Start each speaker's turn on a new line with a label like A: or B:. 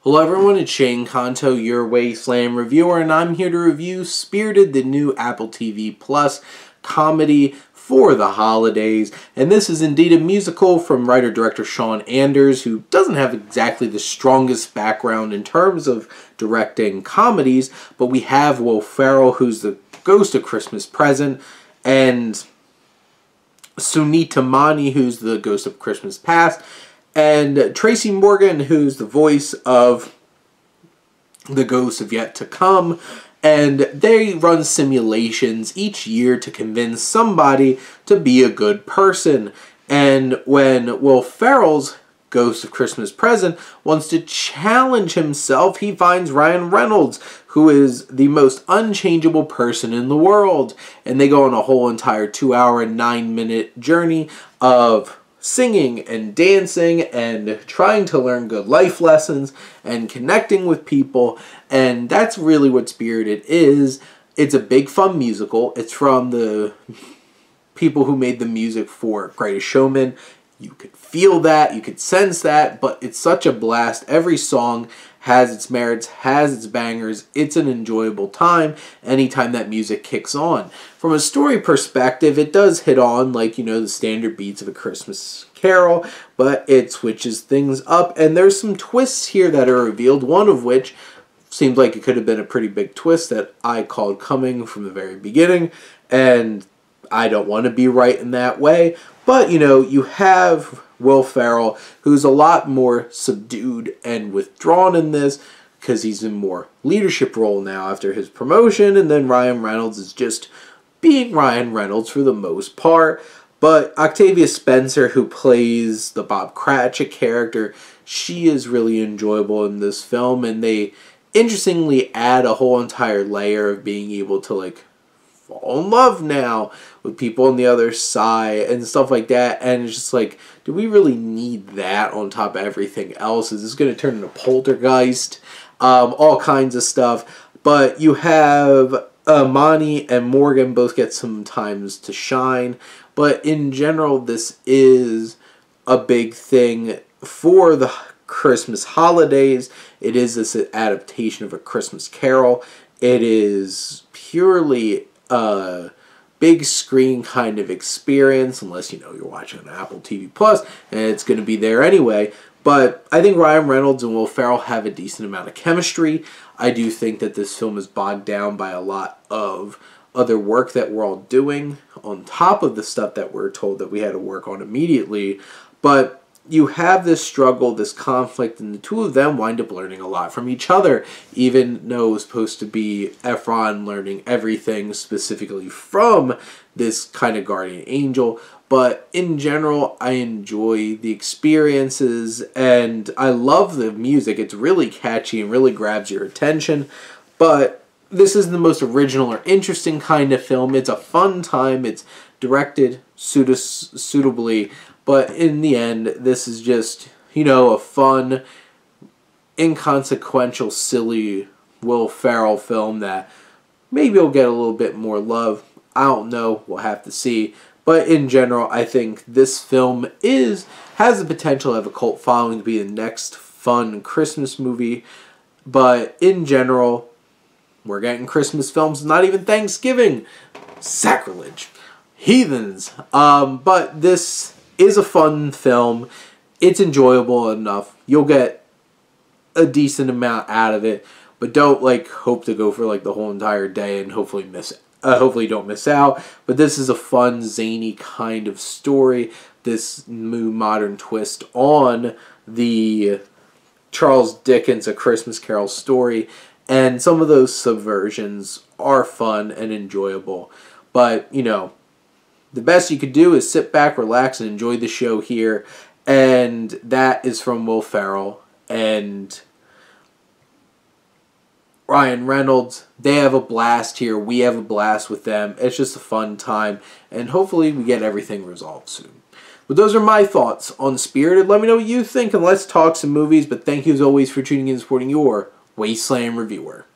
A: Hello everyone, it's Shane Kanto, your Wasteland reviewer, and I'm here to review Spirited, the new Apple TV Plus comedy for the holidays. And this is indeed a musical from writer-director Sean Anders, who doesn't have exactly the strongest background in terms of directing comedies, but we have Will Ferrell, who's the Ghost of Christmas Present, and Sunita Mani, who's the Ghost of Christmas Past, and Tracy Morgan, who's the voice of the Ghost of Yet to Come. And they run simulations each year to convince somebody to be a good person. And when Will Ferrell's Ghost of Christmas Present wants to challenge himself, he finds Ryan Reynolds, who is the most unchangeable person in the world. And they go on a whole entire 2-hour and 9-minute journey of singing and dancing and trying to learn good life lessons and connecting with people. And that's really what Spirited is. It's a big fun musical. It's from the people who made the music for Greatest Showman. You could feel that, you could sense that, but it's such a blast. Every song has its merits, has its bangers. It's an enjoyable time anytime that music kicks on. From a story perspective, it does hit on, like, you know, the standard beats of A Christmas Carol, but it switches things up, and there's some twists here that are revealed, one of which seems like it could have been a pretty big twist that I called coming from the very beginning, and I don't want to be right in that way. But, you know, you have Will Ferrell, who's a lot more subdued and withdrawn in this because he's in more leadership role now after his promotion. And then Ryan Reynolds is just being Ryan Reynolds for the most part. But Octavia Spencer, who plays the Bob Cratchit character, she is really enjoyable in this film. And they interestingly add a whole entire layer of being able to, like, fall in love now with people on the other side and stuff like that. And it's just like, do we really need that on top of everything else? Is this going to turn into Poltergeist? All kinds of stuff. But you have Mani and Morgan both get some times to shine. But in general, this is a big thing for the Christmas holidays. It is this adaptation of A Christmas Carol. It is purely a big screen kind of experience, unless, you know, you're watching on Apple TV Plus, and it's going to be there anyway. But I think Ryan Reynolds and Will Ferrell have a decent amount of chemistry. I do think that this film is bogged down by a lot of other work that we're all doing on top of the stuff that we're told that we had to work on immediately. But you have this struggle, this conflict, and the two of them wind up learning a lot from each other, even though it was supposed to be Efron learning everything specifically from this kind of guardian angel. But in general, I enjoy the experiences, and I love the music. It's really catchy and really grabs your attention. But this isn't the most original or interesting kind of film. It's a fun time. It's directed suitably. But in the end, this is just, you know, a fun, inconsequential, silly Will Ferrell film that maybe will get a little bit more love. I don't know. We'll have to see. But in general, I think this film has the potential to have a cult following, to be the next fun Christmas movie. But in general, we're getting Christmas films, not even Thanksgiving. Sacrilege. Heathens. But this is a fun film. It's enjoyable enough. You'll get a decent amount out of it, but don't, like, hope to go for, like, the whole entire day and hopefully don't miss out. But this is a fun, zany kind of story. This new modern twist on the Charles Dickens A Christmas Carol story, and some of those subversions are fun and enjoyable. But, you know, the best you could do is sit back, relax, and enjoy the show here. And that is from Will Ferrell and Ryan Reynolds. They have a blast here. We have a blast with them. It's just a fun time. And hopefully we get everything resolved soon. But those are my thoughts on Spirited. Let me know what you think, and let's talk some movies. But thank you as always for tuning in and supporting your Wasteland reviewer.